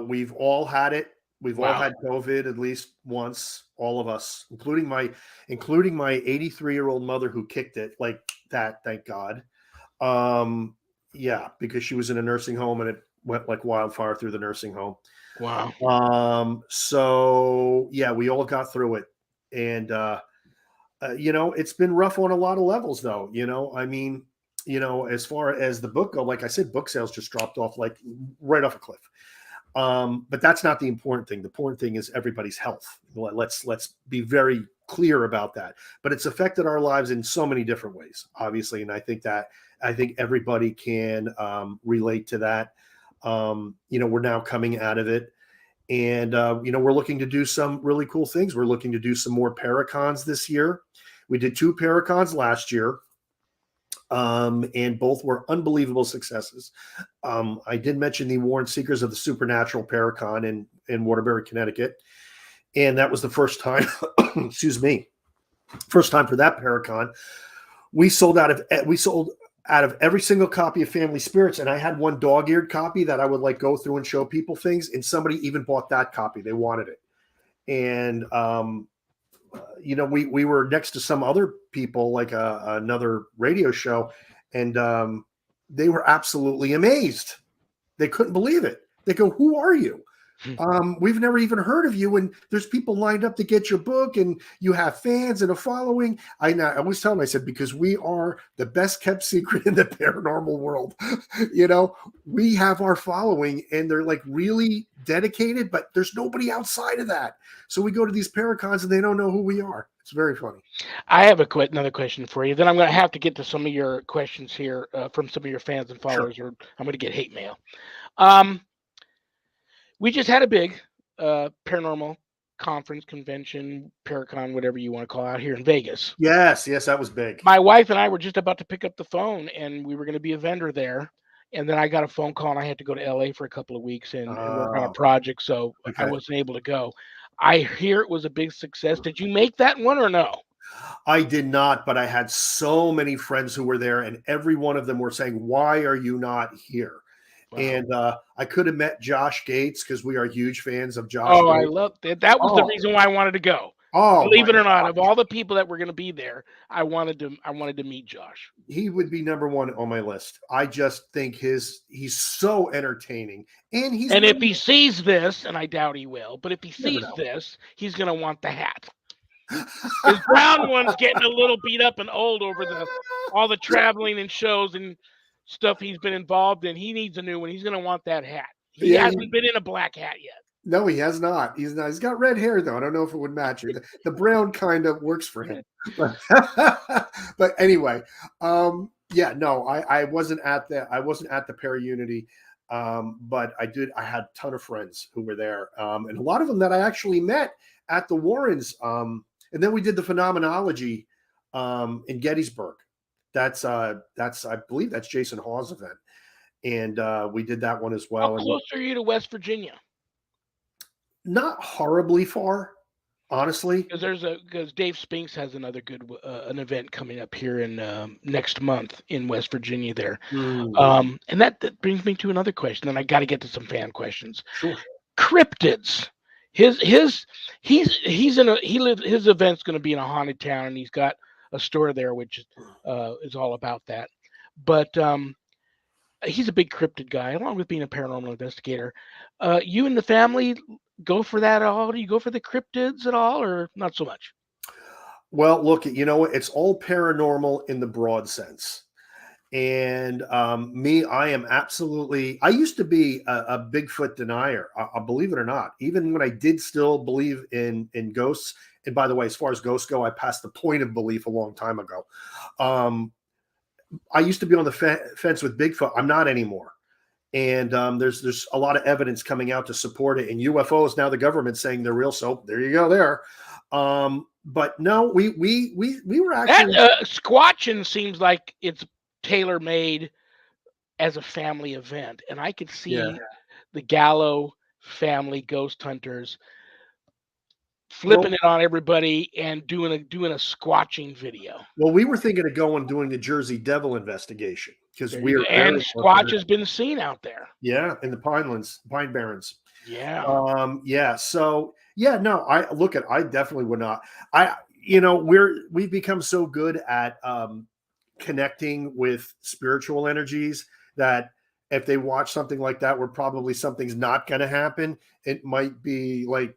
We've all had it. We've all Wow. had COVID at least once, all of us, including my 83-year-old mother who kicked it like that, thank God. Um, yeah, because she was in a nursing home and it went like wildfire through the nursing home. Wow. So yeah, we all got through it. And it's been rough on a lot of levels though. I mean, as far as the book go, like I said, book sales just dropped off like right off a cliff. But that's not the important thing. The important thing is everybody's health. Let's be very clear about that. But it's affected our lives in so many different ways, obviously, and I think everybody can relate to that. We're now coming out of it, and we're looking to do some really cool things. We're looking to do some more Paracons this year. We did 2 Paracons last year. And both were unbelievable successes. I did mention the Warren Seekers of the Supernatural Paracon in Waterbury, Connecticut. And that was the first time, excuse me, first time for that Paracon. We sold out of every single copy of Family Spirits. And I had one dog-eared copy that I would like go through and show people things. And somebody even bought that copy. They wanted it. And, we were next to some other people, like another radio show, and they were absolutely amazed. They couldn't believe it. They go, "Who are you? We've never even heard of you, and there's people lined up to get your book, and you have fans and a following." I always tell them, I said, because we are the best kept secret in the paranormal world. We have our following, and they're like really dedicated, but there's nobody outside of that. So we go to these Paracons, and they don't know who we are. It's very funny. I have another question for you. Then I'm going to have to get to some of your questions here from some of your fans and followers, Sure. or I'm going to get hate mail. We just had a big paranormal conference, convention, Paracon, whatever you want to call it, out here in Vegas. Yes, that was big. My wife and I were just about to pick up the phone, and we were going to be a vendor there. And then I got a phone call, and I had to go to LA for a couple of weeks and work on a project, so I wasn't able to go. I hear it was a big success. Did you make that one or no? I did not, but I had so many friends who were there, and every one of them were saying, "Why are you not here?" Wow. And I could have met Josh Gates because we are huge fans of Josh. Oh, Gates. I love that. That was the reason why I wanted to go. Oh, believe it or not, of all the people that were going to be there, I wanted to meet Josh. He would be number one on my list. I just think he's so entertaining, and if he sees this, and I doubt he will, but if he sees this, he's going to want the hat. His brown one's getting a little beat up and old over all the traveling and shows and stuff he's been involved in. He needs a new one. He's going to want that hat. He hasn't been in a black hat yet. No, he has not. He's not. He's got red hair though. I don't know if it would match it. The brown kind of works for him. But anyway, no, I wasn't at the Para-Unity, but I had a ton of friends who were there, and a lot of them that I actually met at the Warrens. And then we did the Phenomenology in Gettysburg. That's I believe that's Jason Hawes' event, and we did that one as well. How close are you to West Virginia? Not horribly far, honestly. Because Dave Spinks has another good an event coming up here in next month in West Virginia there, and that brings me to another question. And I got to get to some fan questions. Sure. Cryptids. His event's going to be in a haunted town, and he's got a store there which is all about that. But he's a big cryptid guy, along with being a paranormal investigator. You and the family go for that at all? Do you go for the cryptids at all, or not so much? Well, look, it's all paranormal in the broad sense. And me, I used to be a Bigfoot denier. I believe it or not, even when I did still believe in ghosts. And by the way, as far as ghosts go, I passed the point of belief a long time ago. I used to be on the fence with Bigfoot. I'm not anymore. And there's a lot of evidence coming out to support it. And UFOs, now the government's saying they're real. So there you go there. But no, we were actually That squatching seems like it's tailor made as a family event, and I could see the Gallo family ghost hunters flipping it on everybody and doing a squatching video. Well, we were thinking of going doing the Jersey Devil investigation because and Squatch has been seen out there. Yeah, in the Pine Barrens. Yeah. Yeah. So yeah, no, I definitely would not. We've become so good at connecting with spiritual energies that if they watch something like that where probably something's not going to happen, it might be like,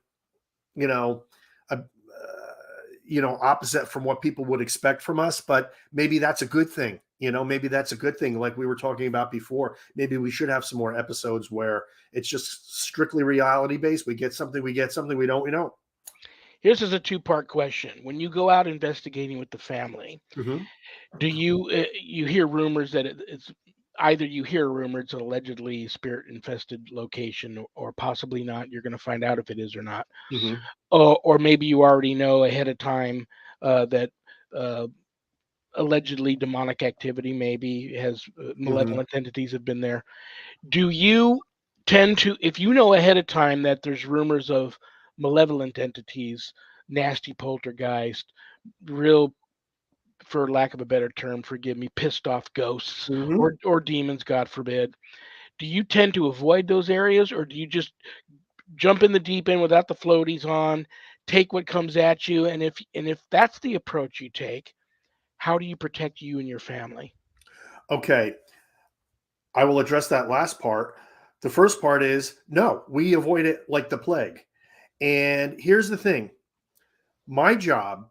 opposite from what people would expect from us, but maybe that's a good thing. Maybe that's a good thing. Like we were talking about before, maybe we should have some more episodes where it's just strictly reality based. We get something, we don't. This is a two-part question. When you go out investigating with the family, do you hear rumors that it's either you hear rumors of allegedly spirit-infested location, or possibly not? You're going to find out if it is or not. Or maybe you already know ahead of time that allegedly demonic activity maybe has malevolent entities have been there. Do you tend to, if you know ahead of time that there's rumors of malevolent entities, nasty poltergeist, real, for lack of a better term, forgive me, pissed off ghosts or demons, God forbid, do you tend to avoid those areas, or do you just jump in the deep end without the floaties on, take what comes at you? And if that's the approach you take, how do you protect you and your family? Okay. I will address that last part. The first part is no, we avoid it like the plague. And here's the thing. My job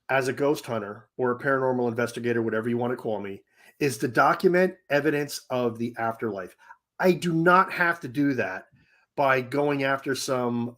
as a ghost hunter or a paranormal investigator, whatever you want to call me, is to document evidence of the afterlife. I do not have to do that by going after some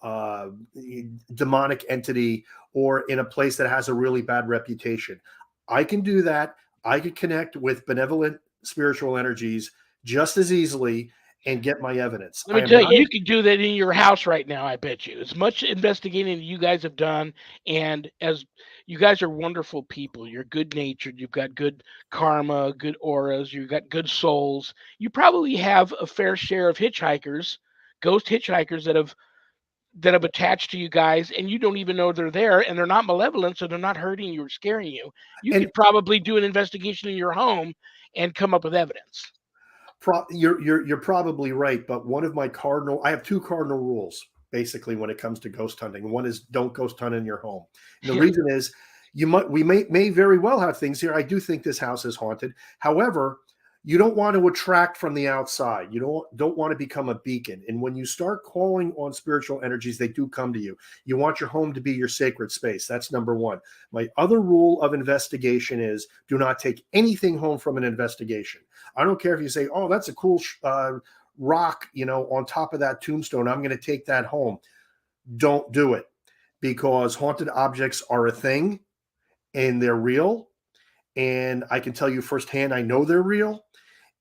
demonic entity or in a place that has a really bad reputation. I can do that. I could connect with benevolent spiritual energies just as easily and get my evidence. Let me tell you, you could do that in your house right now, I bet you. As much investigating you guys have done, and as you guys are wonderful people, you're good-natured, you've got good karma, good auras, you've got good souls. You probably have a fair share of hitchhikers, ghost hitchhikers that have attached to you guys, and you don't even know they're there, and they're not malevolent, so they're not hurting you or scaring you. You could probably do an investigation in your home and come up with evidence. You're probably right, but I have two cardinal rules basically when it comes to ghost hunting. One is don't ghost hunt in your home. And the reason is we may very well have things here. I do think this house is haunted. However, you don't want to attract from the outside. You don't want to become a beacon. And when you start calling on spiritual energies, they do come to you. You want your home to be your sacred space. That's number one. My other rule of investigation is do not take anything home from an investigation. I don't care if you say, oh, that's a cool rock, on top of that tombstone. I'm going to take that home. Don't do it, because haunted objects are a thing and they're real. And I can tell you firsthand, I know they're real.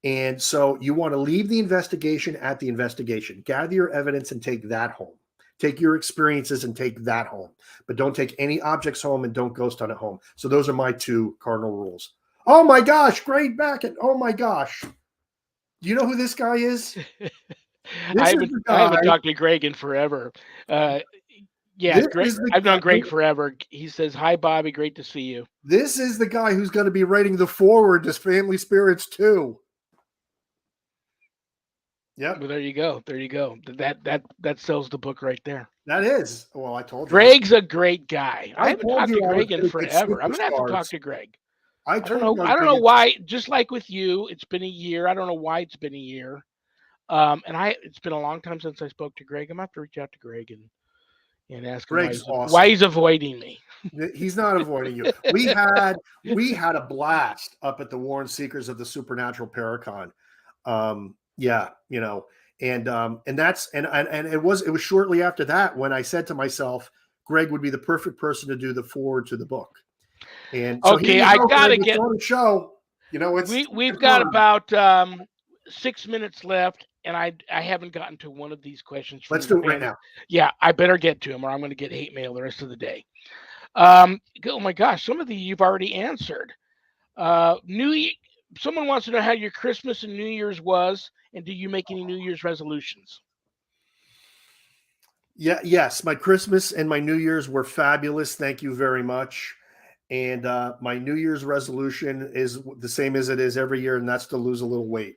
And so you want to leave the investigation at the investigation. Gather your evidence and take that home. Take your experiences and take that home. But don't take any objects home and don't ghost hunt at home. So those are my two cardinal rules. Oh my gosh, Greg Backett. Oh my gosh. Do you know who this guy is? I haven't talked to Greg in forever. Greg, I've known Greg forever. He says, hi, Bobby. Great to see you. This is the guy who's going to be writing the foreword to Family Spirits 2. Yeah. Well, there you go. There you go. That sells the book right there. That is. Well, I told you. Greg's a great guy. I haven't talked to Greg in forever. I'm gonna have to talk to Greg. I don't know why. Just like with you, it's been a year. I don't know why it's been a year. It's been a long time since I spoke to Greg. I'm gonna have to reach out to Greg and ask him why he's avoiding me. He's not avoiding you. We had a blast up at the Warren Seekers of the Supernatural Paracon. And it was shortly after that when I said to myself, Greg would be the perfect person to do the foreword to the book. And so I gotta get on the show. We've got about 6 minutes left. and I haven't gotten to one of these questions from Let's the do it right fans. now. Yeah, I better get to them, or I'm going to get hate mail the rest of the day. Oh my gosh, some of these you've already answered. New Ye- Someone wants to know how your Christmas and New Year's was, and do you make any New Year's resolutions? Yeah, yes, my Christmas and my New Year's were fabulous. Thank you very much. And my New Year's resolution is the same as it is every year, and that's to lose a little weight.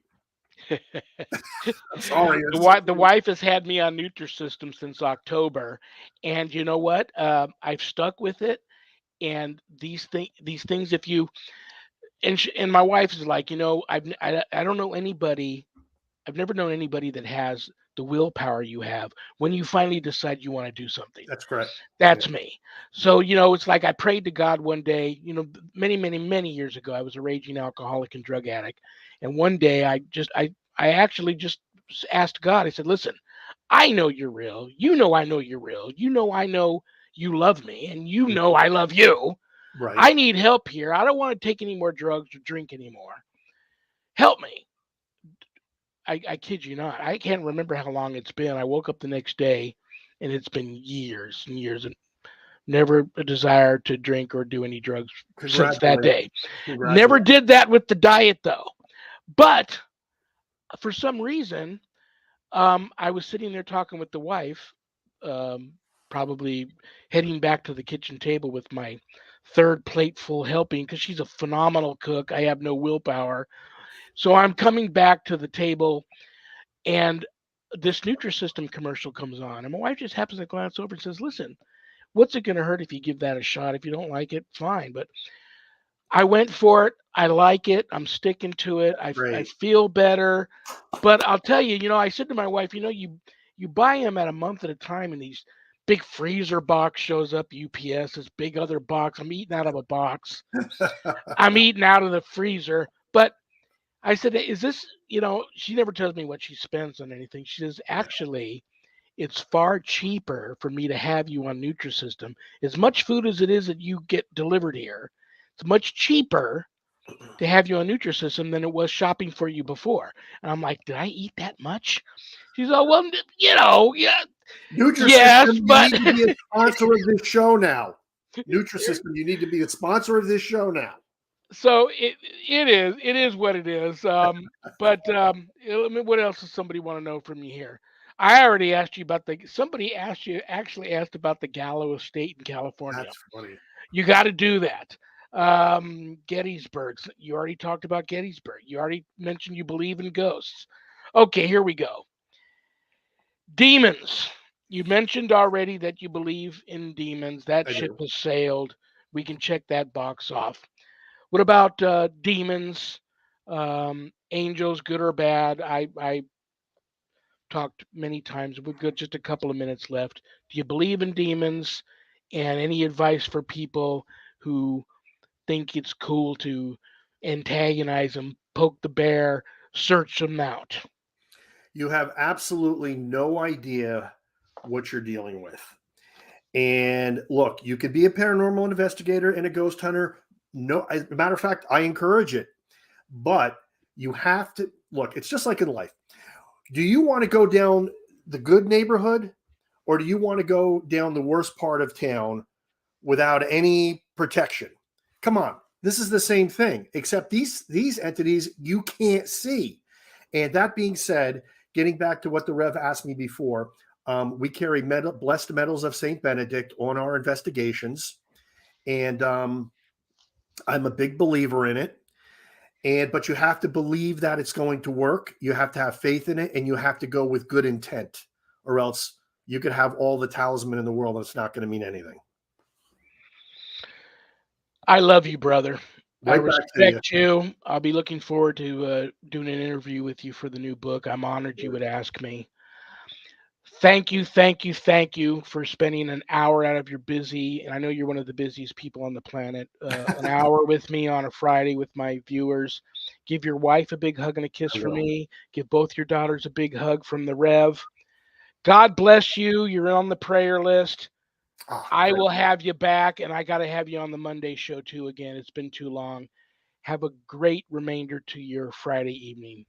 I'm sorry. The wife has had me on Nutrisystem since October, and you know what? I've stuck with it. And these things, if you and my wife is like, I don't know anybody. I've never known anybody that has the willpower you have when you finally decide you want to do something. That's correct. Yeah. That's me. So, it's like I prayed to God one day, many, many, many years ago. I was a raging alcoholic and drug addict. And one day I actually just asked God, I said, listen, I know you're real. I know you're real. I know you love me, and I love you. Right. I need help here. I don't want to take any more drugs or drink anymore. Help me. I kid you not. I can't remember how long it's been. I woke up the next day and it's been years and years and never a desire to drink or do any drugs since that Congratulations. day. Never Congratulations. did that with the diet though. But for some reason, I was sitting there talking with the wife, um, probably heading back to the kitchen table with my third plateful helping because she's a phenomenal cook. I have no willpower. So I'm coming back to the table and this Nutrisystem commercial comes on. And my wife just happens to glance over and says, listen, what's it going to hurt if you give that a shot? If you don't like it, fine. But I went for it. I like it. I'm sticking to it. I Great. feel better. But I'll tell you, I said to my wife, you buy them at a month at a time, and these big freezer box shows up, UPS, this big other box. I'm eating out of a box. I'm eating out of the freezer. But I said, is this, she never tells me what she spends on anything. She says, actually, it's far cheaper for me to have you on Nutrisystem. As much food as it is that you get delivered here, it's much cheaper to have you on Nutrisystem than it was shopping for you before. And I'm like, did I eat that much? She's like, well, yeah, yes, Nutrisystem, you but need to be a sponsor of this show now. Nutrisystem, you need to be a sponsor of this show now. so it is what it is. I mean, what else does somebody want to know from me here? I already asked you about somebody actually asked about the Gallo estate in California. That's funny. You got to do that. Gettysburg. You already talked about Gettysburg. You already mentioned you believe in ghosts. Okay, here we go. Demons. You mentioned already that you believe in demons. That I ship do. has sailed. We can check that box off. What about demons, angels, good or bad? I talked many times. We've got just a couple of minutes left. Do you believe in demons? And any advice for people who think it's cool to antagonize them, poke the bear, search them out? You have absolutely no idea what you're dealing with. And look, you could be a paranormal investigator and a ghost hunter. No, as a matter of fact, I encourage it. But you have to look, it's just like in life. Do you want to go down the good neighborhood, or do you want to go down the worst part of town without any protection? Come on. This is the same thing, except these entities you can't see. And that being said, getting back to what the Rev asked me before, we carry blessed medals of Saint Benedict on our investigations, and I'm a big believer in it. But you have to believe that it's going to work. You have to have faith in it, and you have to go with good intent, or else you could have all the talisman in the world, and it's not going to mean anything. I love you, brother. I Right back to you. respect you. I'll be looking forward to doing an interview with you for the new book. I'm honored you would ask me. Thank you, thank you, thank you for spending an hour out of your busy, and I know you're one of the busiest people on the planet, an hour with me on a Friday with my viewers. Give your wife a big hug and a kiss I for will. me. Give both your daughters a big hug from the Rev. God bless you. You're on the prayer list. Oh, I great. will have you back, and I got to have you on the Monday show too again. It's been too long. Have a great remainder to your Friday evening.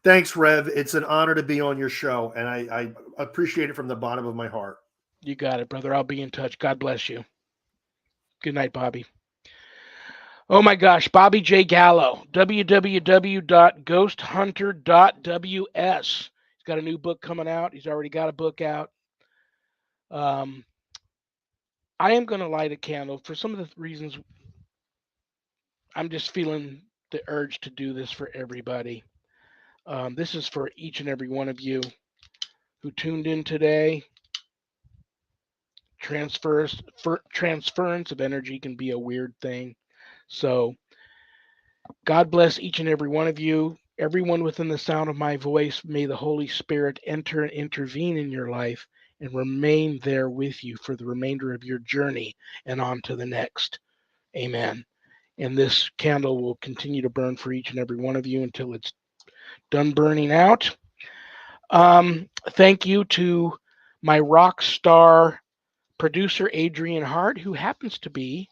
Thanks, Rev. It's an honor to be on your show, and I appreciate it from the bottom of my heart. You got it, brother. I'll be in touch. God bless you. Good night, Bobby. Oh my gosh, Bobby J. Gallo, www.ghosthunter.ws. He's got a new book coming out. He's already got a book out. Um, I am going to light a candle for some of the reasons. I'm just feeling the urge to do this for everybody. This is for each and every one of you who tuned in today. Transference of energy can be a weird thing. So God bless each and every one of you. Everyone within the sound of my voice, may the Holy Spirit enter and intervene in your life and remain there with you for the remainder of your journey and on to the next. Amen. And this candle will continue to burn for each and every one of you until it's done burning out. Thank you to my rock star producer, Adrian Hart, who happens to be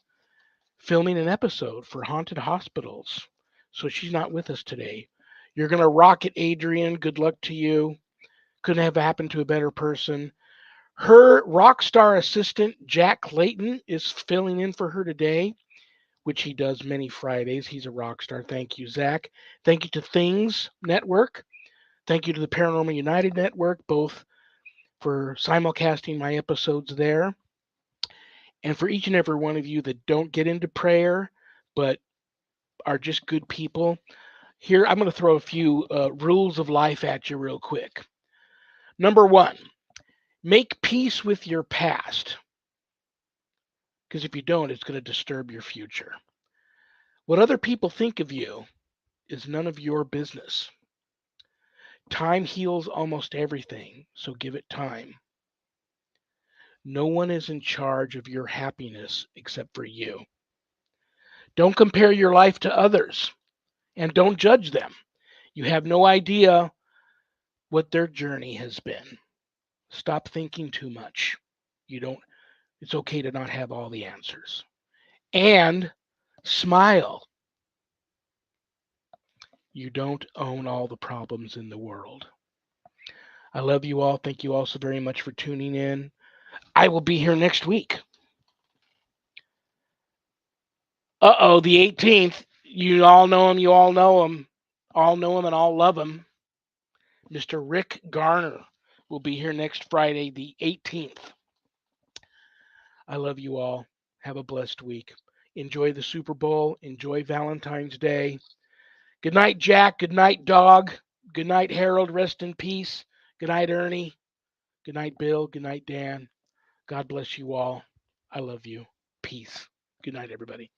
filming an episode for Haunted Hospitals. So she's not with us today. You're going to rock it, Adrian. Good luck to you. Couldn't have happened to a better person. Her rock star assistant, Jack Clayton, is filling in for her today, which he does many Fridays. He's a rock star. Thank you, Zach. Thank you to Things Network. Thank you to the Paranormal United Network, both for simulcasting my episodes there. And for each and every one of you that don't get into prayer, but are just good people, here I'm going to throw a few rules of life at you real quick. Number one, make peace with your past. Because if you don't, it's going to disturb your future. What other people think of you is none of your business. Time heals almost everything, so give it time. No one is in charge of your happiness except for you. Don't compare your life to others and don't judge them. You have no idea what their journey has been. Stop thinking too much. You don't It's okay to not have all the answers. And smile. You don't own all the problems in the world. I love you all. Thank you all so very much for tuning in. I will be here next week. The 18th. You all know him. You all know him. All know him and all love him. Mr. Rick Garner will be here next Friday, the 18th. I love you all. Have a blessed week. Enjoy the Super Bowl. Enjoy Valentine's Day. Good night, Jack. Good night, Dog. Good night, Harold. Rest in peace. Good night, Ernie. Good night, Bill. Good night, Dan. God bless you all. I love you. Peace. Good night, everybody.